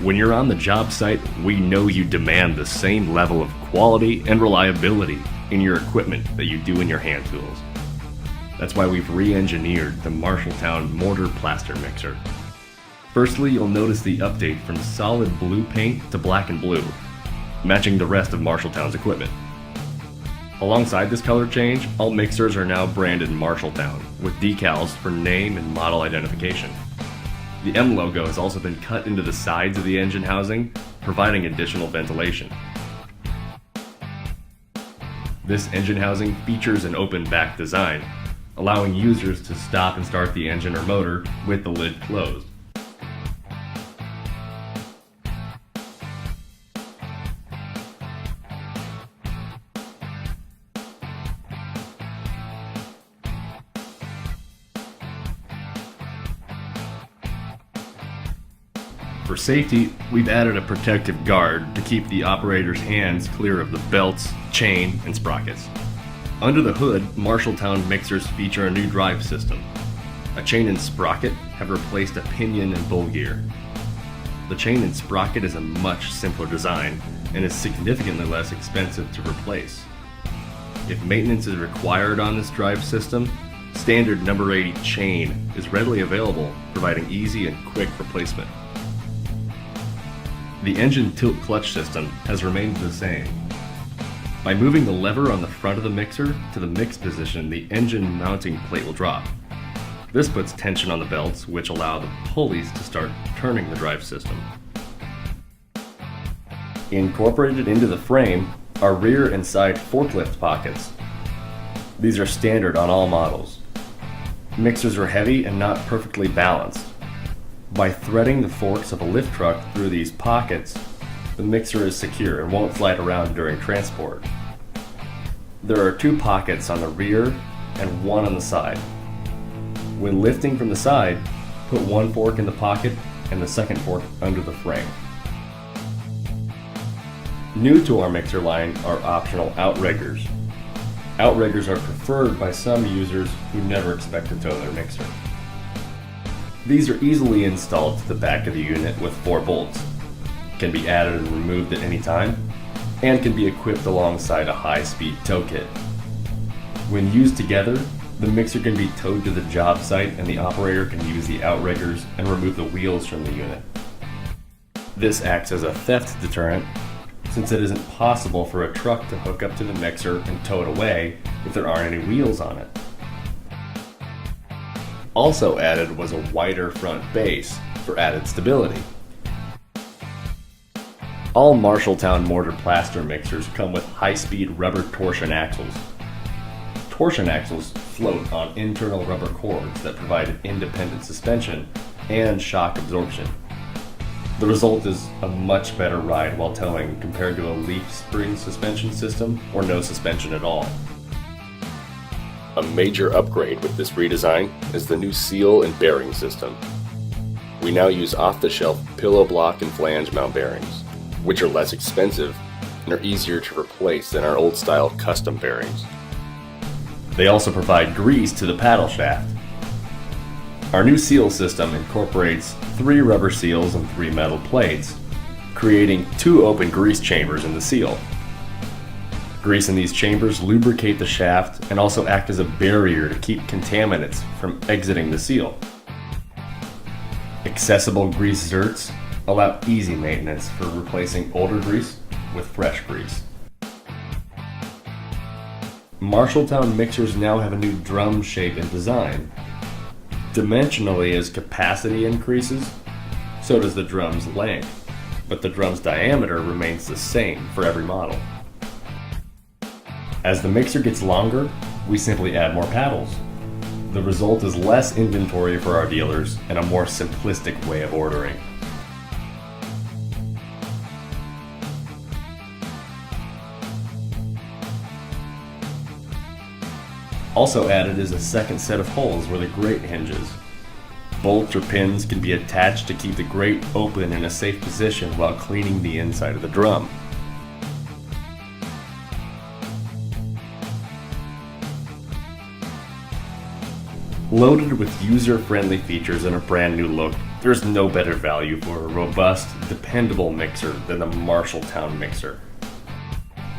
When you're on the job site, we know you demand the same level of quality and reliability in your equipment that you do in your hand tools. That's why we've re-engineered the Marshalltown Mortar Plaster Mixer. Firstly, you'll notice the update from solid blue paint to black and blue, matching the rest of Marshalltown's equipment. Alongside this color change, all mixers are now branded Marshalltown, with decals for name and model identification. The M logo has also been cut into the sides of the engine housing, providing additional ventilation. This engine housing features an open back design, allowing users to stop and start the engine or motor with the lid closed. For safety, we've added a protective guard to keep the operator's hands clear of the belts, chain, and sprockets. Under the hood, Marshalltown mixers feature a new drive system. A chain and sprocket have replaced a pinion and bowl gear. The chain and sprocket is a much simpler design and is significantly less expensive to replace. If maintenance is required on this drive system, standard number 80 chain is readily available, providing easy and quick replacement. The engine tilt clutch system has remained the same. By moving the lever on the front of the mixer to the mix position, the engine mounting plate will drop. This puts tension on the belts, which allow the pulleys to start turning the drive system. Incorporated into the frame are rear and side forklift pockets. These are standard on all models. Mixers are heavy and not perfectly balanced. By threading the forks of a lift truck through these pockets, the mixer is secure and won't slide around during transport. There are 2 pockets on the rear and 1 on the side. When lifting from the side, put 1 fork in the pocket and the second fork under the frame. New to our mixer line are optional outriggers. Outriggers are preferred by some users who never expect to tow their mixer. These are easily installed to the back of the unit with 4 bolts, can be added and removed at any time, and can be equipped alongside a high-speed tow kit. When used together, the mixer can be towed to the job site and the operator can use the outriggers and remove the wheels from the unit. This acts as a theft deterrent, since it isn't possible for a truck to hook up to the mixer and tow it away if there aren't any wheels on it. Also added was a wider front base for added stability. All Marshalltown mortar plaster mixers come with high-speed rubber torsion axles. Torsion axles float on internal rubber cords that provide independent suspension and shock absorption. The result is a much better ride while towing compared to a leaf spring suspension system or no suspension at all. A major upgrade with this redesign is the new seal and bearing system. We now use off-the-shelf pillow block and flange mount bearings, which are less expensive and are easier to replace than our old-style custom bearings. They also provide grease to the paddle shaft. Our new seal system incorporates 3 rubber seals and 3 metal plates, creating 2 open grease chambers in the seal. Grease in these chambers lubricate the shaft and also act as a barrier to keep contaminants from exiting the seal. Accessible grease zerts allow easy maintenance for replacing older grease with fresh grease. Marshalltown mixers now have a new drum shape and design. Dimensionally, as capacity increases, so does the drum's length, but the drum's diameter remains the same for every model. As the mixer gets longer, we simply add more paddles. The result is less inventory for our dealers and a more simplistic way of ordering. Also added is a second set of holes where the grate hinges. Bolts or pins can be attached to keep the grate open in a safe position while cleaning the inside of the drum. Loaded with user-friendly features and a brand new look, there's no better value for a robust, dependable mixer than the Marshalltown Mixer.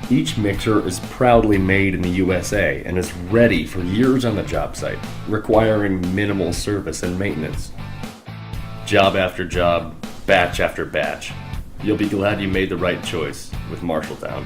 Each mixer is proudly made in the USA and is ready for years on the job site, requiring minimal service and maintenance. Job after job, batch after batch. You'll be glad you made the right choice with Marshalltown.